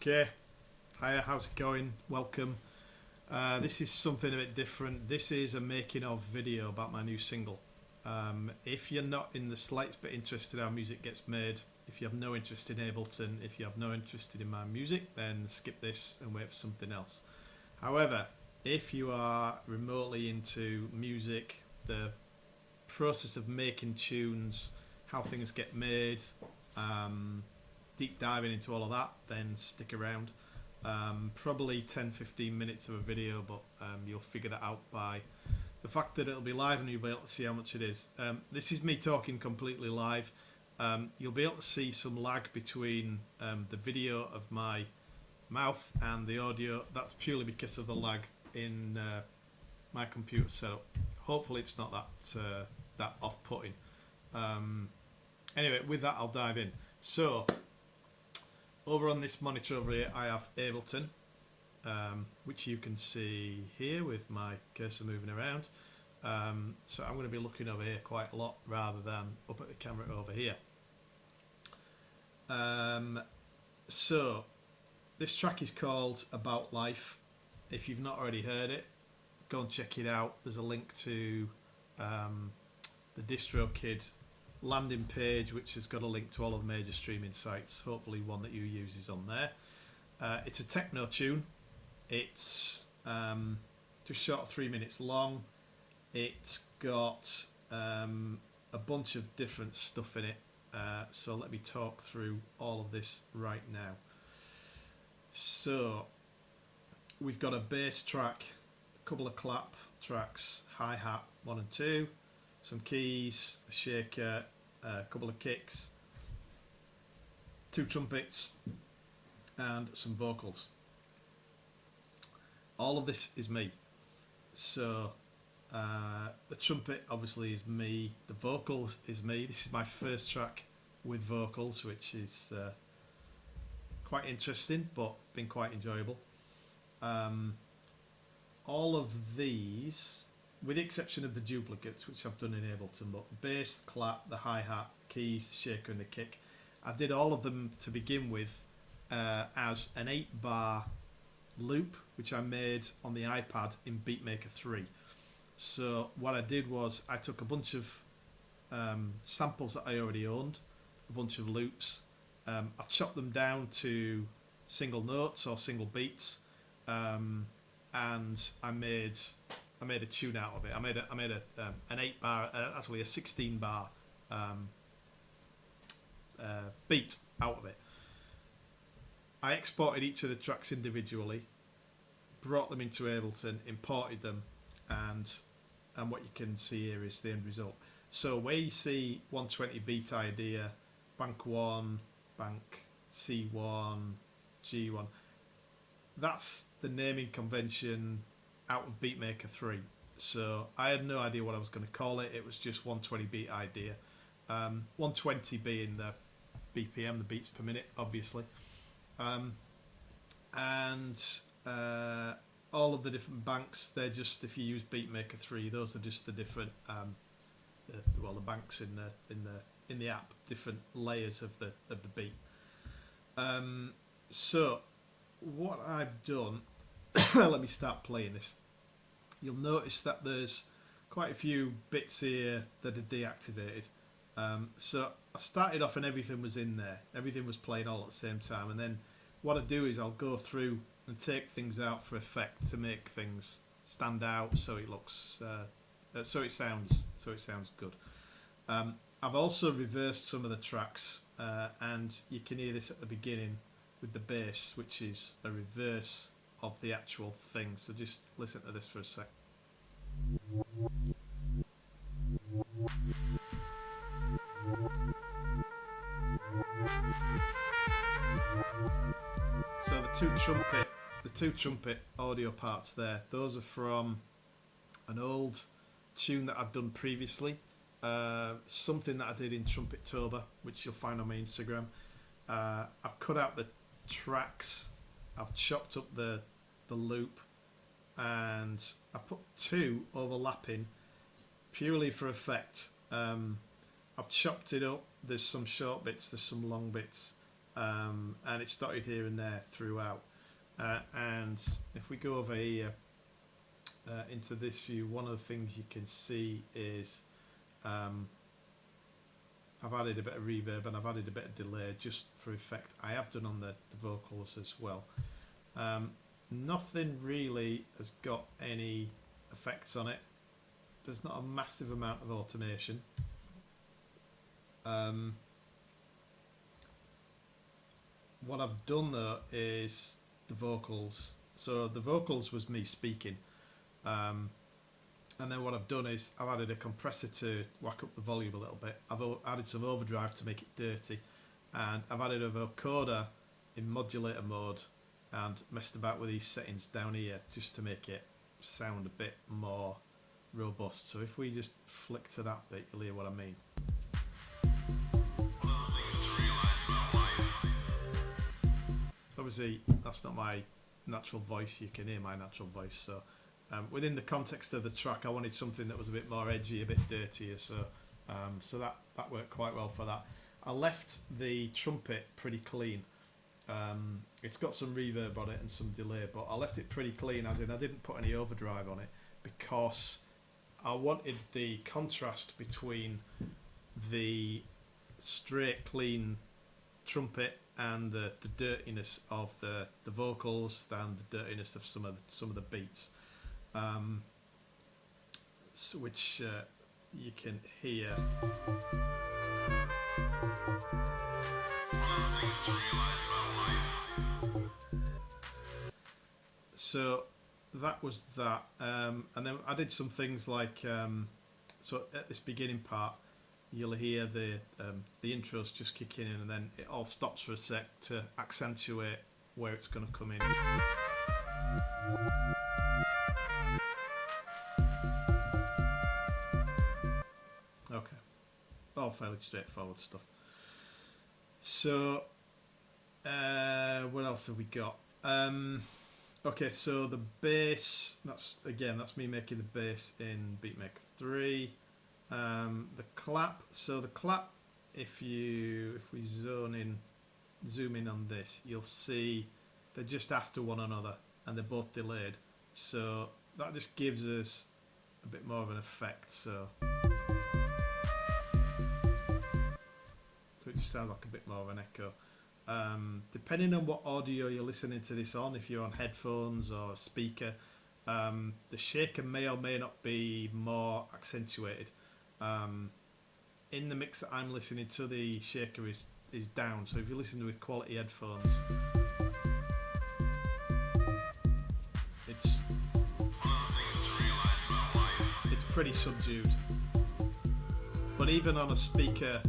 Okay, hiya, how's it going? Welcome. This is something a bit different. This is a making of video about my new single. If you're not in the slightest bit interested in how music gets made, if you have no interest in Ableton, if you have no interest in my music, then skip this and wait for something else. However, if you are remotely into music, the process of making tunes, how things get made, deep diving into all of that, then stick around. Probably 10-15 minutes of a video, but you'll figure that out by the fact that it'll be live and you'll be able to see how much it is. This is me talking completely live. You'll be able to see some lag between the video of my mouth and the audio. That's purely because of the lag in my computer setup. Hopefully it's not that off-putting. Anyway, with that I'll dive in. So, over on this monitor over here I have Ableton, which you can see here with my cursor moving around. So I'm going to be looking over here quite a lot rather than up at the camera over here. So this track is called About Life. If you've not already heard it, go and check it out. There's a link to the DistroKid landing page, which has got a link to all of the major streaming sites. Hopefully one that you use is on there. It's a techno tune. It's just short of 3 minutes long. It's got a bunch of different stuff in it. So let me talk through all of this right now. So we've got a bass track, a couple of clap tracks, hi-hat 1 and 2, some keys, a shaker, a couple of kicks, 2 trumpets and some vocals. All of this is me. So the trumpet obviously is me, the vocals is me. This is my first track with vocals, which is quite interesting but been quite enjoyable. All of these, with the exception of the duplicates, which I've done in Ableton, but the bass, the clap, the hi-hat, keys, the shaker and the kick, I did all of them to begin with as an 8-bar loop, which I made on the iPad in Beatmaker 3. So what I did was I took a bunch of samples that I already owned, a bunch of loops, I chopped them down to single notes or single beats, and I made a tune out of it. I made an 8-bar, actually a 16-bar beat out of it. I exported each of the tracks individually, brought them into Ableton, imported them, and what you can see here is the end result. So where you see 120 beat idea, bank 1, bank C1, G1, that's the naming convention out of Beatmaker 3. So I had no idea what I was going to call it. It was just 120 beat idea. 120 being the BPM, the beats per minute, obviously. And all of the different banks, they're just, if you use Beatmaker 3, those are just the different the banks in the app, different layers of the beat. So what I've done, let me start playing this. You'll notice that there's quite a few bits here that are deactivated. So I started off and everything was in there. Everything was playing all at the same time. And then what I do is I'll go through and take things out for effect to make things stand out, so it looks, so it sounds good. I've also reversed some of the tracks, and you can hear this at the beginning with the bass, which is a reverse of the actual thing. So just listen to this for a sec. So the two trumpet audio parts there, those are from an old tune that I've done previously, something that I did in Trumpettober, which you'll find on my Instagram. I've cut out the tracks, I've chopped up the loop, and I've put 2 overlapping purely for effect. I've chopped it up, there's some short bits, there's some long bits, and it's dotted here and there throughout. And if we go over here into this view, one of the things you can see is I've added a bit of reverb and I've added a bit of delay just for effect. I have done on the vocals as well. Nothing really has got any effects on it. There's not a massive amount of automation. What I've done though is the vocals. So the vocals was me speaking. And then what I've done is I've added a compressor to whack up the volume a little bit. I've added some overdrive to make it dirty. And I've added a vocoder in modulator mode and messed about with these settings down here just to make it sound a bit more robust. So if we just flick to that bit, you'll hear what I mean. So obviously that's not my natural voice. You can hear my natural voice. So within the context of the track, I wanted something that was a bit more edgy, a bit dirtier. So so that worked quite well for that. I left the trumpet pretty clean. It's got some reverb on it and some delay, but I left it pretty clean, as in I didn't put any overdrive on it because I wanted the contrast between the straight clean trumpet and the dirtiness of the vocals and the dirtiness of some of the beats, which you can hear. So that was that, and then I did some things like so at this beginning part you'll hear the intros just kicking in, and then it all stops for a sec to accentuate where it's going to come in. Okay, all fairly straightforward stuff. So what else have we got? Okay, so the bass, that's me making the bass in Beatmaker 3. The clap, so the clap, if we zoom in on this, you'll see they're just after one another and they're both delayed. So that just gives us a bit more of an effect. So it just sounds like a bit more of an echo. Depending on what audio you're listening to this on, if you're on headphones or a speaker, the shaker may or may not be more accentuated. In the mix that I'm listening to, the shaker is down, so if you're listening with quality headphones, it's pretty subdued. But even on a speaker,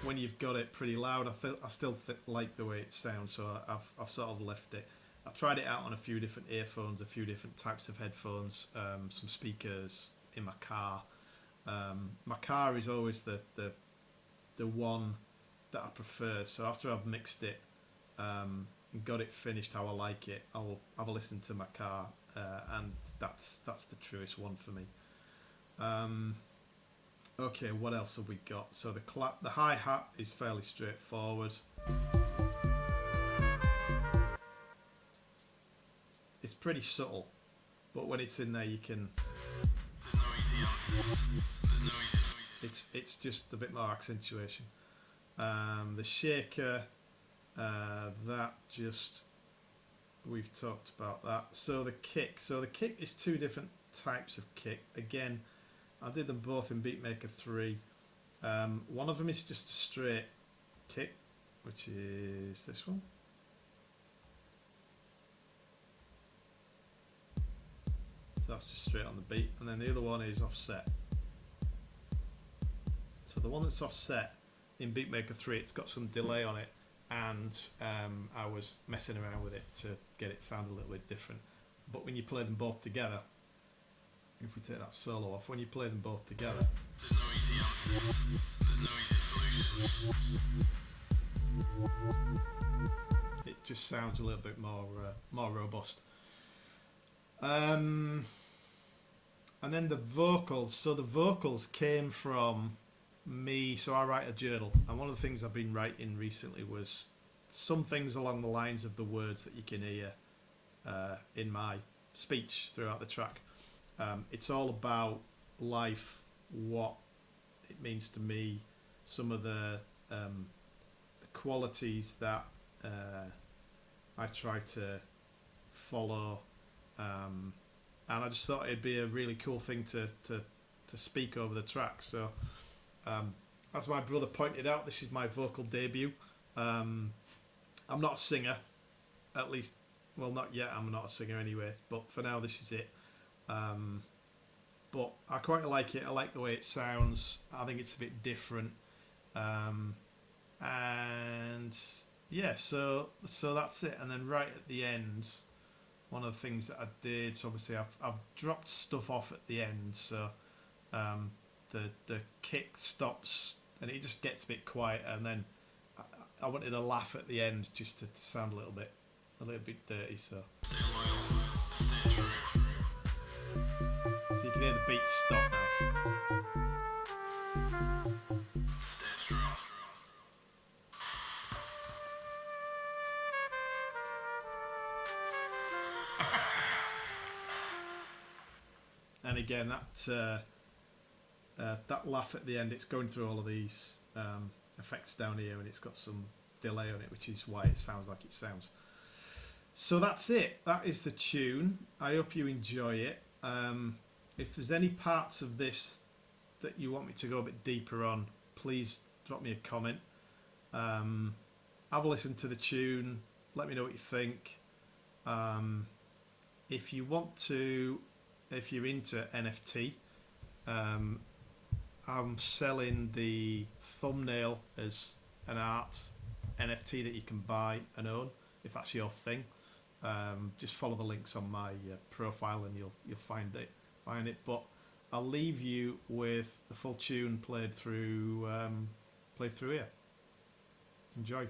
when you've got it pretty loud, I still like the way it sounds, so I've sort of left it. I've tried it out on a few different earphones, a few different types of headphones, some speakers in my car. My car is always the one that I prefer, so after I've mixed it and got it finished how I like it, I'll have a listen to my car, and that's the truest one for me. Okay, what else have we got? So the hi-hat is fairly straightforward. It's pretty subtle, but when it's in there you can... There's no easy answers. It's just a bit more accentuation. The shaker, that just... we've talked about that. So the kick is two different types of kick. Again, I did them both in Beatmaker 3. One of them is just a straight kick, which is this one. So that's just straight on the beat. And then the other one is offset. So the one that's offset in Beatmaker 3, it's got some delay on it, and I was messing around with it to get it sound a little bit different. But when you play them both together, if we take that solo off, when you play them both together, there's no easy answers, there's no easy solutions. It just sounds a little bit more robust. And then the vocals. So the vocals came from me. So I write a journal, and one of the things I've been writing recently was some things along the lines of the words that you can hear in my speech throughout the track. It's all about life, what it means to me, some of the qualities that I try to follow, and I just thought it'd be a really cool thing to speak over the track. So as my brother pointed out, this is my vocal debut. I'm not a singer, at least, well, not yet. I'm not a singer anyway, but for now this is it. But I quite like it. I like the way it sounds. I think it's a bit different. And yeah, so that's it. And then right at the end, one of the things that I did, so obviously I've dropped stuff off at the end, so the kick stops and it just gets a bit quiet, and then I wanted a laugh at the end just to sound a little bit dirty. So you can hear the beat stop now. And again, that laugh at the end, it's going through all of these effects down here, and it's got some delay on it, which is why it sounds like it sounds. So that's it. That is the tune. I hope you enjoy it. If there's any parts of this that you want me to go a bit deeper on, please drop me a comment. Have a listen to the tune. Let me know what you think. If you want to, if you're into NFT, I'm selling the thumbnail as an art NFT that you can buy and own if that's your thing. Just follow the links on my profile and you'll find it. But I'll leave you with the full tune played through here. Enjoy.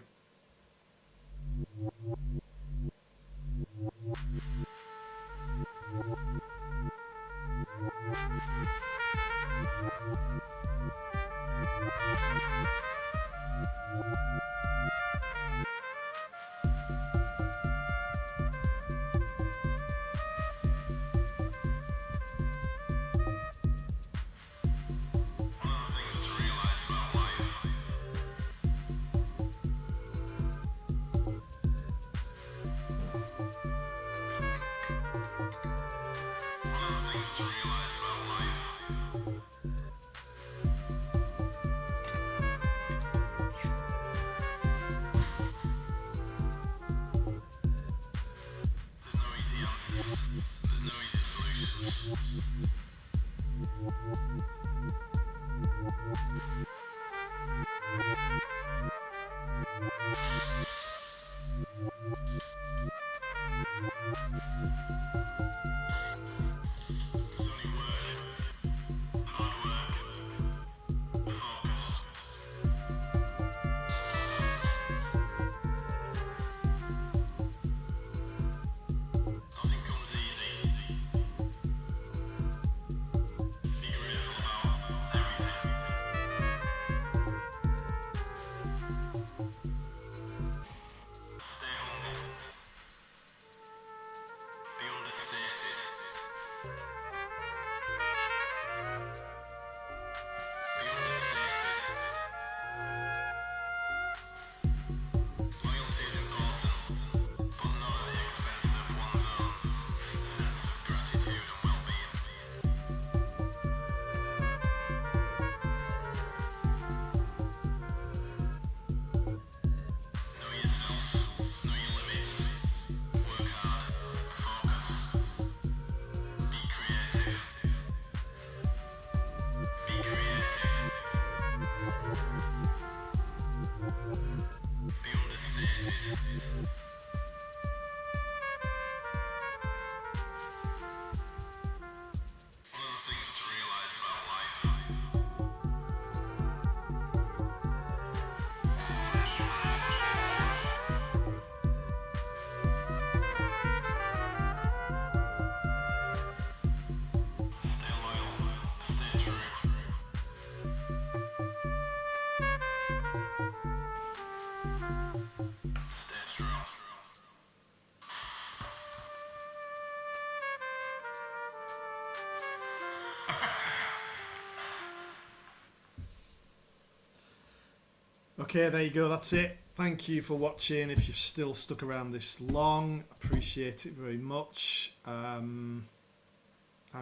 Okay, there you go. That's it. Thank you for watching. If you've still stuck around this long, appreciate it very much. I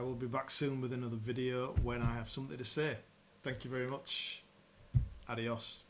will be back soon with another video when I have something to say. Thank you very much. Adios.